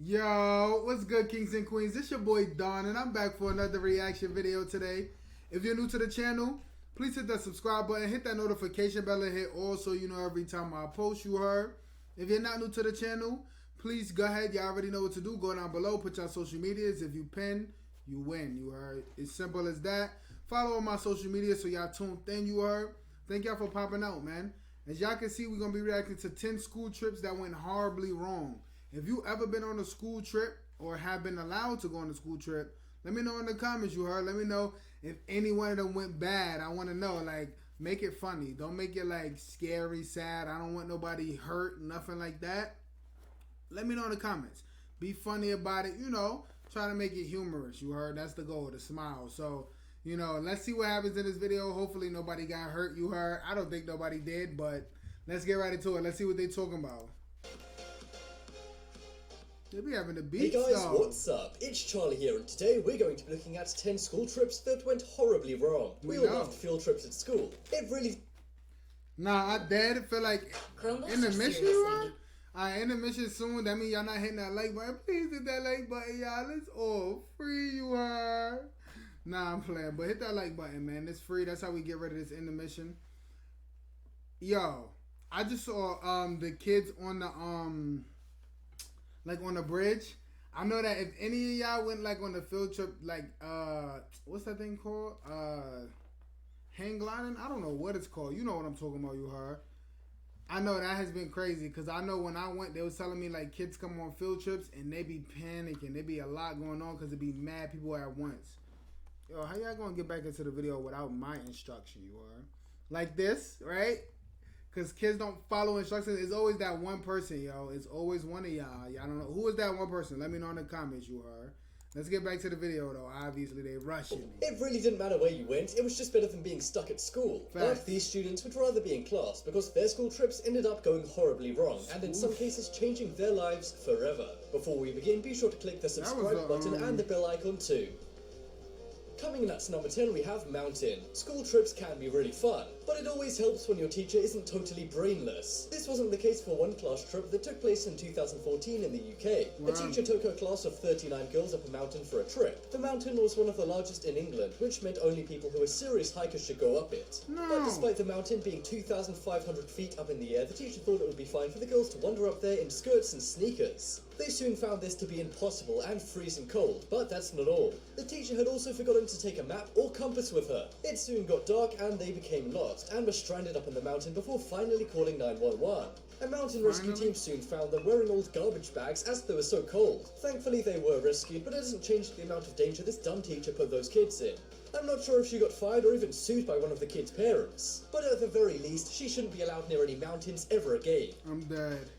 Yo, what's good, kings and queens? This your boy Don, and I'm back for another reaction video today. If you're new to the channel, please hit that subscribe button, hit that notification bell, and hit all so you know every time I post, you heard. If you're not new to the channel, please go ahead. You already know what to do. Go down below, put your social medias. If you pin, you win, you heard. It's simple as that. Follow all my social media so y'all tuned in, you heard. Thank y'all for popping out, man. As y'all can see, we're going to be reacting to 10 school trips that went horribly wrong. If you ever been on a school trip or have been allowed to go on a school trip, let me know in the comments, you heard. Let me know if any one of them went bad. I want to know, like, make it funny. Don't make it, like, scary, sad. I don't want nobody hurt, nothing like that. Let me know in the comments. Be funny about it, you know. Try to make it humorous, you heard. That's the goal, to smile. So, you know, let's see what happens in this video. Hopefully nobody got hurt, you heard. I don't think nobody did, but let's get right into it. Let's see what they talking about. They be having the beats, Hey guys, though. what's up? It's Charlie here, and today we're going to be looking at 10 school trips that went horribly wrong. We all loved field trips at school. It really... Nah, I did feel like intermission, you heard? Alright, intermission soon. That means y'all not hitting that like button. Please hit that like button, y'all. It's all free, you heard? Nah, I'm playing, but hit that like button, man. It's free. That's how we get rid of this intermission. Yo, I just saw the kids on the like on the bridge. I know that if any of y'all went like on the field trip, like what's that thing called? Hang gliding? I don't know what it's called. You know what I'm talking about, you heard. I know that has been crazy because I know when I went, they was telling me like kids come on field trips and they be panicking. They be a lot going on because it be mad people at once. Yo, how y'all gonna get back into the video without my instruction, you heard? Like this, right? Because kids don't follow instructions. It's always that one person, yo. It's always one of y'all. Y'all don't know. Who is that one person? Let me know in the comments, you heard. Let's get back to the video, though. Obviously, they rushing me. It really didn't matter where you went. It was just better than being stuck at school. Facts. But these students would rather be in class because their school trips ended up going horribly wrong and in some cases changing their lives forever. Before we begin, be sure to click the subscribe button and the bell icon too. Coming in at number 10, we have mountain. School trips can be really fun, but it always helps when your teacher isn't totally brainless. This wasn't the case for one class trip that took place in 2014 in the UK. A teacher took her class of 39 girls up a mountain for a trip. The mountain was one of the largest in England, which meant only people who were serious hikers should go up it. No. But despite the mountain being 2,500 feet up in the air, the teacher thought it would be fine for the girls to wander up there in skirts and sneakers. They soon found this to be impossible and freezing cold, but that's not all. The teacher had also forgotten to take a map or compass with her. It soon got dark and they became lost and were stranded up in the mountain before finally calling 911. A mountain rescue team soon found them wearing old garbage bags as they were so cold. Thankfully they were rescued, but it doesn't change the amount of danger this dumb teacher put those kids in. I'm not sure if she got fired or even sued by one of the kids' parents, but at the very least she shouldn't be allowed near any mountains ever again. I'm dead.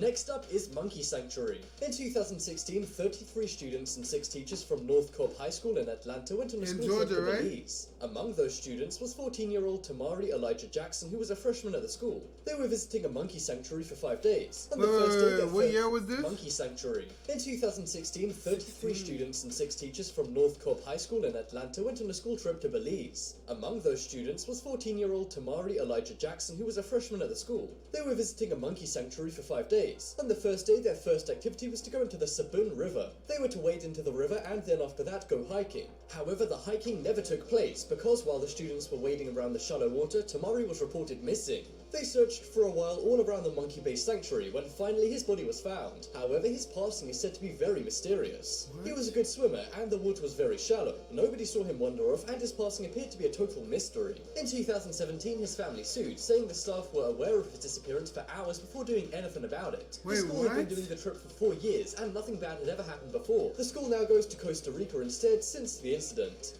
Next up is Monkey Sanctuary. In 2016, 33 students and 6 teachers from North Cobb High School in Atlanta went on a school trip to Belize. Among those students was 14-year-old Tamari Elijah Jackson, who was a freshman at the school. They were visiting a monkey sanctuary for 5 days. On the first day, what year was this? Monkey Sanctuary. In 2016, 33 students and 6 teachers from North Cobb High School in Atlanta went on a school trip to Belize. Among those students was 14-year-old Tamari Elijah Jackson, who was a freshman at the school. They were visiting a monkey sanctuary for 5 days. On the first day, their first activity was to go into the Sabun River. They were to wade into the river and then after that go hiking. However, the hiking never took place because while the students were wading around the shallow water, Tamari was reported missing. They searched for a while all around the Monkey Bay Sanctuary when finally his body was found. However, his passing is said to be very mysterious. He was a good swimmer and the water was very shallow. Nobody saw him wander off and his passing appeared to be a total mystery. In 2017, his family sued, saying the staff were aware of his disappearance for hours before doing anything about it. The school had been doing the trip for 4 years and nothing bad had ever happened before. The school now goes to Costa Rica instead since the incident.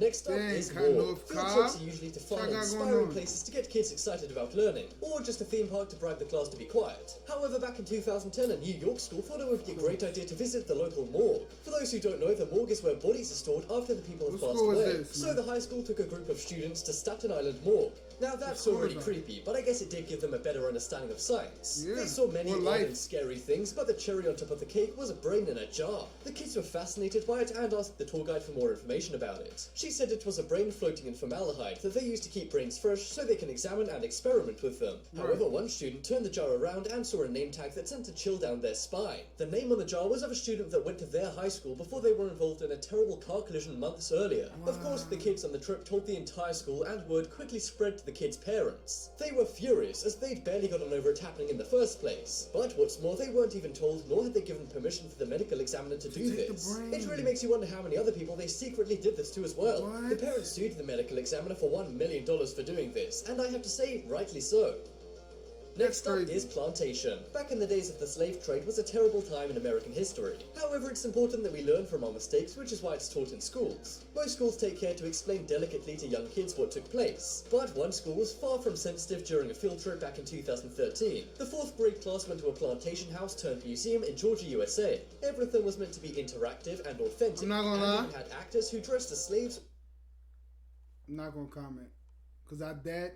Next up is war. Field trips are usually to fun and inspiring places to get kids excited about learning, or just a theme park to bribe the class to be quiet. However, back in 2010, a New York school thought it would be a great idea to visit the local morgue. For those who don't know, the morgue is where bodies are stored after the people have passed away. So the high school took a group of students to Staten Island Morgue. Now that's Of course already not. creepy, but I guess it did give them a better understanding of science. Yeah, They saw many or odd life. and scary things, but the cherry on top of the cake was a brain in a jar. The kids were fascinated by it and asked the tour guide for more information about it. She said it was a brain floating in formaldehyde that they use to keep brains fresh so they can examine and experiment with them. Right. However, one student turned the jar around and saw a name tag that sent a chill down their spine. The name on the jar was of a student that went to their high school before they were involved in a terrible car collision months earlier. Of course, the kids on the trip told the entire school, and word quickly spread to the kids' parents. They were furious as they'd barely gotten over it happening in the first place. But what's more, they weren't even told, nor had they given permission for the medical examiner to do take the this. brain. It really makes you wonder how many other people they secretly did this to as well. What? The parents sued the medical examiner for $1 million for doing this, and I have to say, rightly so. Next up crazy. is plantation. Back in the days of the slave trade was a terrible time in American history. However, it's important that we learn from our mistakes, which is why it's taught in schools. Most schools take care to explain delicately to young kids what took place. But one school was far from sensitive during a field trip back in 2013. The 4th grade class went to a plantation house turned museum in Georgia, USA. Everything was meant to be interactive and authentic. I'm not gonna and lie. even had actors who dressed as slaves I'm not gonna comment. Cause I dead.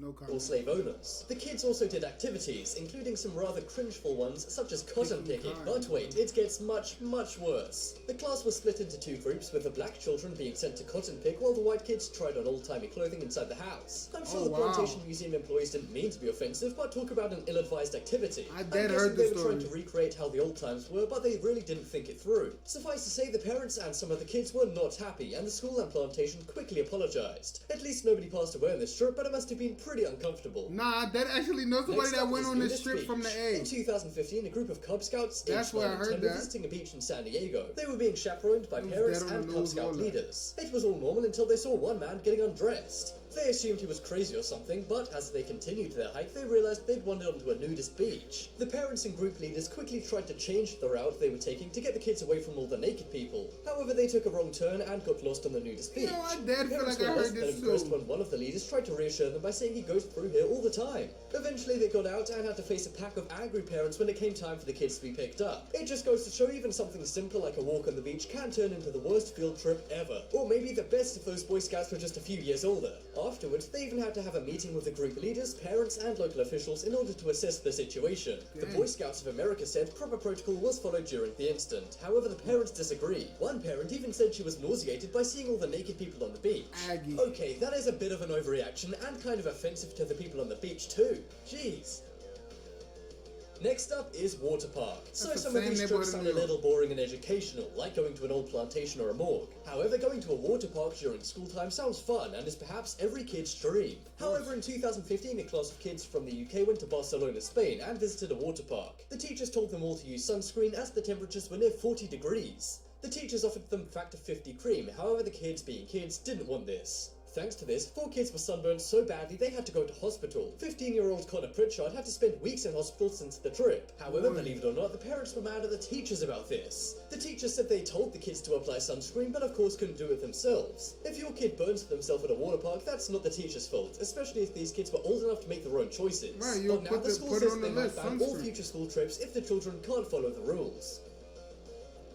No or comment. slave owners. The kids also did activities, including some rather cringeful ones, such as cotton picking. But wait, it gets much, much worse. The class was split into 2 groups, with the black children being sent to cotton pick while the white kids tried on old-timey clothing inside the house. I'm sure Oh, the wow. plantation museum employees didn't mean to be offensive, but talk about an ill-advised activity. I I'm dead guessing heard the they were trying story. to recreate how the old times were, but they really didn't think it through. Suffice to say, the parents and some of the kids were not happy, and the school and plantation quickly apologized. At least nobody passed away on this trip, but it must have been pretty uncomfortable. Nah, that actually knows somebody Next that up went is on this Nudist trip Beach. from the In A. 2015, a group of Cub Scouts That's aged where I 9 and heard 10 were that. visiting a beach in San Diego. They were being chaperoned by It was parents dead on and the Cub news, Scout all that. leaders. It was all normal until they saw one man getting undressed. They assumed he was crazy or something, but as they continued their hike, they realized they'd wandered onto a nudist beach. The parents and group leaders quickly tried to change the route they were taking to get the kids away from all the naked people. However, they took a wrong turn and got lost on the nudist beach. You know, I dead feel Parents like I were heard less than this impressed too. when one of the leaders tried to reassure them by saying he goes through here all the time. Eventually, they got out and had to face a pack of angry parents when it came time for the kids to be picked up. It just goes to show even something simple like a walk on the beach can turn into the worst field trip ever. Or maybe the best if those Boy Scouts were just a few years older. Afterwards, they even had to have a meeting with the group leaders, parents, and local officials in order to assess the situation. The Dang. Boy Scouts of America said proper protocol was followed during the incident. However, the parents disagree. One parent even said she was nauseated by seeing all the naked people on the beach. Aggie. Okay, that is a bit of an overreaction and kind of offensive to the people on the beach too. Jeez. Next up is water park. So the some of same these neighborhood trips in sound New a York. little boring and educational, like going to an old plantation or a morgue. However, going to a water park during school time sounds fun and is perhaps every kid's dream. However, in 2015, a class of kids from the UK went to Barcelona, Spain and visited a water park. The teachers told them all to use sunscreen as the temperatures were near 40 degrees. The teachers offered them factor 50 cream, however the kids, being kids, didn't want this. Thanks to this, 4 kids were sunburned so badly they had to go to hospital. 15-year-old Connor Pritchard had to spend weeks in hospital since the trip. However, believe it or not, the parents were mad at the teachers about this. The teachers said they told the kids to apply sunscreen, but of course couldn't do it themselves. If your kid burns themselves at a water park, that's not the teacher's fault, especially if these kids were old enough to make their own choices. Right, you'll But now put the the- school put it says on they the might list, ban all sunscreen. future school trips if the children can't follow the rules.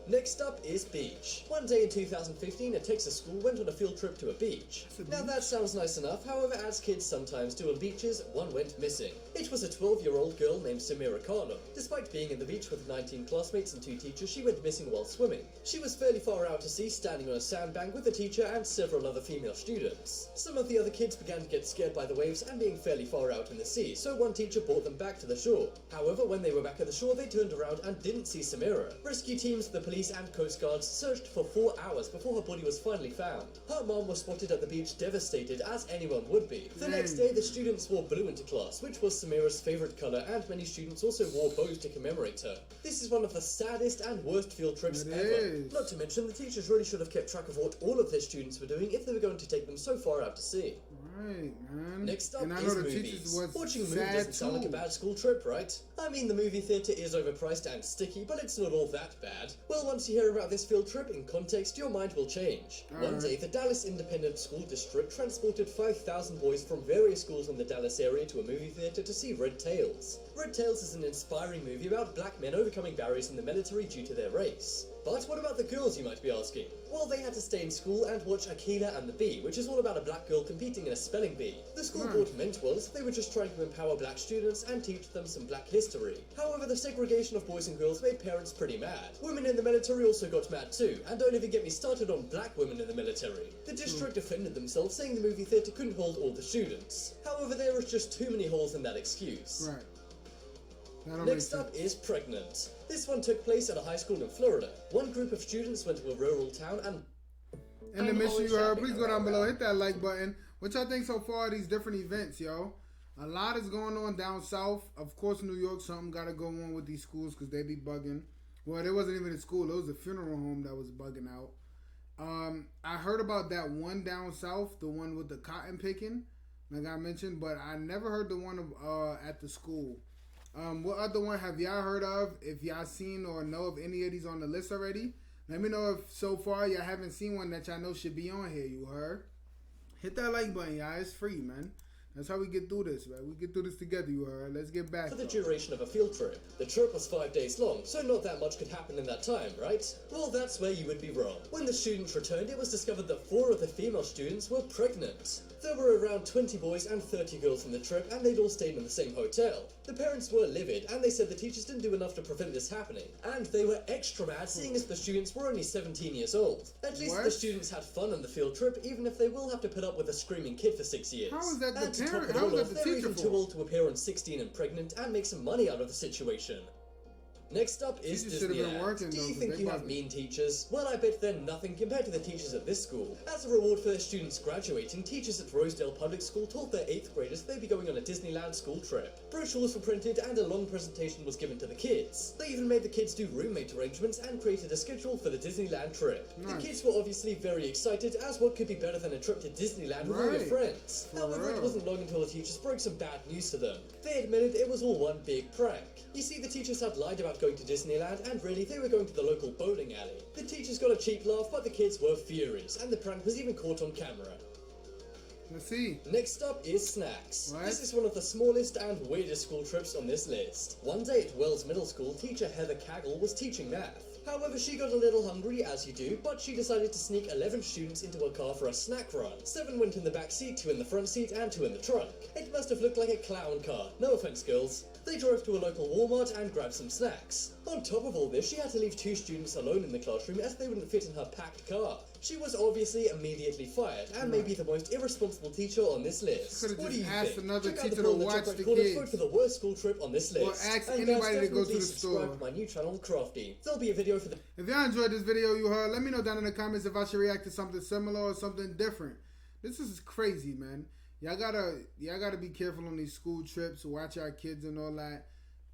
Next up is beach. One day in 2015, a Texas school went on a field trip to a beach. Now that sounds nice enough, however, as kids sometimes do on beaches, one went missing. It was a 12-year-old girl named Samira Khanum. Despite being in the beach with 19 classmates and 2 teachers, she went missing while swimming. She was fairly far out to sea, standing on a sandbank with a teacher and several other female students. Some of the other kids began to get scared by the waves and being fairly far out in the sea, so one teacher brought them back to the shore. However, when they were back at the shore, they turned around and didn't see Samira. Rescue teams, the police and Coast Guards searched for 4 hours before her body was finally found. Her mom was spotted at the beach devastated, as anyone would be. The next day, the students wore blue into class, which was Samira's favorite color, and many students also wore bows to commemorate her. This is one of the saddest and worst field trips It ever. is. Not to mention, the teachers really should have kept track of what all of their students were doing if they were going to take them so far out to sea. Right, man. Next up and I is know the movies. teachers was Watching a movie sad doesn't sound like a too. bad school trip, right? I mean, the movie theatre is overpriced and sticky, but it's not all that bad. Well, once you hear about this field trip in context, your mind will change. One Alright. day, the Dallas Independent School District transported 5,000 boys from various schools in the Dallas area to a movie theatre to see Red Tails. Red Tails is an inspiring movie about black men overcoming barriers in the military due to their race. But what about the girls, you might be asking? Well, they had to stay in school and watch Akila and the Bee, which is all about a black girl competing in a spelling bee. The school board meant well, as if they were just trying to empower black students and teach them some black history. However, the segregation of boys and girls made parents pretty mad. Women in the military also got mad too, and don't even get me started on black women in the military. The district defended themselves, saying the movie theatre couldn't hold all the students. However, there was just too many holes in that excuse. Right. Next up is pregnant. This one took place at a high school in Florida. One group of students went to a rural town and... And the mission you heard, please go down below, hit that like button. What y'all think so far of these different events, yo? A lot is going on down south. Of course, New York, something got to go on with these schools because they be bugging. Well, it wasn't even a school. It was a funeral home that was bugging out. I heard about that one down south, the one with the cotton picking, like I mentioned, but I never heard the one at the school. What other one have y'all heard of? If y'all seen or know of any of these on the list already, let me know if so far y'all haven't seen one that y'all know should be on here, you heard? Hit that like button, y'all. It's free, man. That's how we get through this, man. We get through this together, you heard. Let's get back. For the duration of a field trip. The trip was 5 days long, so not that much could happen in that time, right? Well, that's where you would be wrong. When the students returned, it was discovered that 4 of the female students were pregnant. There were around 20 boys and 30 girls on the trip, and they'd all stayed in the same hotel. The parents were livid, and they said the teachers didn't do enough to prevent this happening. And they were extra mad, seeing as the students were only 17 years old. At least the students had fun on the field trip, even if they will have to put up with a screaming kid for 6 years. How is that the and to parent? top it How all is off, that the they're teacher even for? too old to appear on 16 and pregnant and make some money out of the situation. Next up is Teachers should have been Disneyland. working, Do though, you 'cause think they you have bugging. mean teachers? Well, I bet they're nothing compared to the teachers at this school. As a reward for their students graduating, teachers at Rosedale Public School told their 8th graders they'd be going on a Disneyland school trip. Brochures were printed and a long presentation was given to the kids. They even made the kids do roommate arrangements and created a schedule for the Disneyland trip. Nice. The kids were obviously very excited, as what could be better than a trip to Disneyland with all your Right. friends? For However, real. it wasn't long until the teachers broke some bad news to them. They admitted it was all one big prank. You see, the teachers had lied about going to Disneyland, and really they were going to the local bowling alley. The teachers got a cheap laugh, but the kids were furious, and the prank was even caught on camera. Let's see. Next up is snacks. What? This is one of the smallest and weirdest school trips on this list. One day at Wells Middle School, teacher Heather Kaggle was teaching math. However, she got a little hungry, as you do, but she decided to sneak 11 students into a car for a snack run. 7 went in the back seat, 2 in the front seat, and 2 in the trunk. It must have looked like a clown car. No offense, girls. They drove to a local Walmart and grabbed some snacks. On top of all this, she had to leave 2 students alone in the classroom as they wouldn't fit in her packed car. She was obviously immediately fired, and may be the most irresponsible teacher on this list. Could've What do just you asked think? another Check out the teacher poll to in the watch top right the corner, kids. vote for the worst school trip on this list. Or ask And anybody guys, to go definitely to the subscribe store. to my new channel, Crafty. There'll be a video for the... If y'all enjoyed this video you heard, let me know down in the comments if I should react to something similar or something different. This is crazy, man. Y'all gotta be careful on these school trips, watch our kids and all that.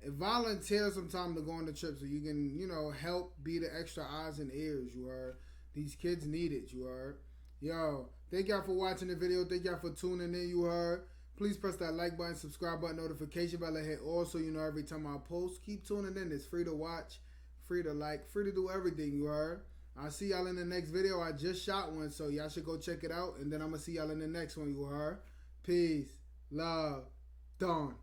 Volunteer some time to go on the trip so you can, help be the extra eyes and ears, you heard. These kids need it, you heard. Yo, thank y'all for watching the video. Thank y'all for tuning in, you heard. Please press that like button, subscribe button, notification bell, and hit all so you know every time I post. Keep tuning in. It's free to watch, free to like, free to do everything, you heard. I'll see y'all in the next video. I just shot one, so y'all should go check it out. And then I'm going to see y'all in the next one, you heard. Peace, love, dawn.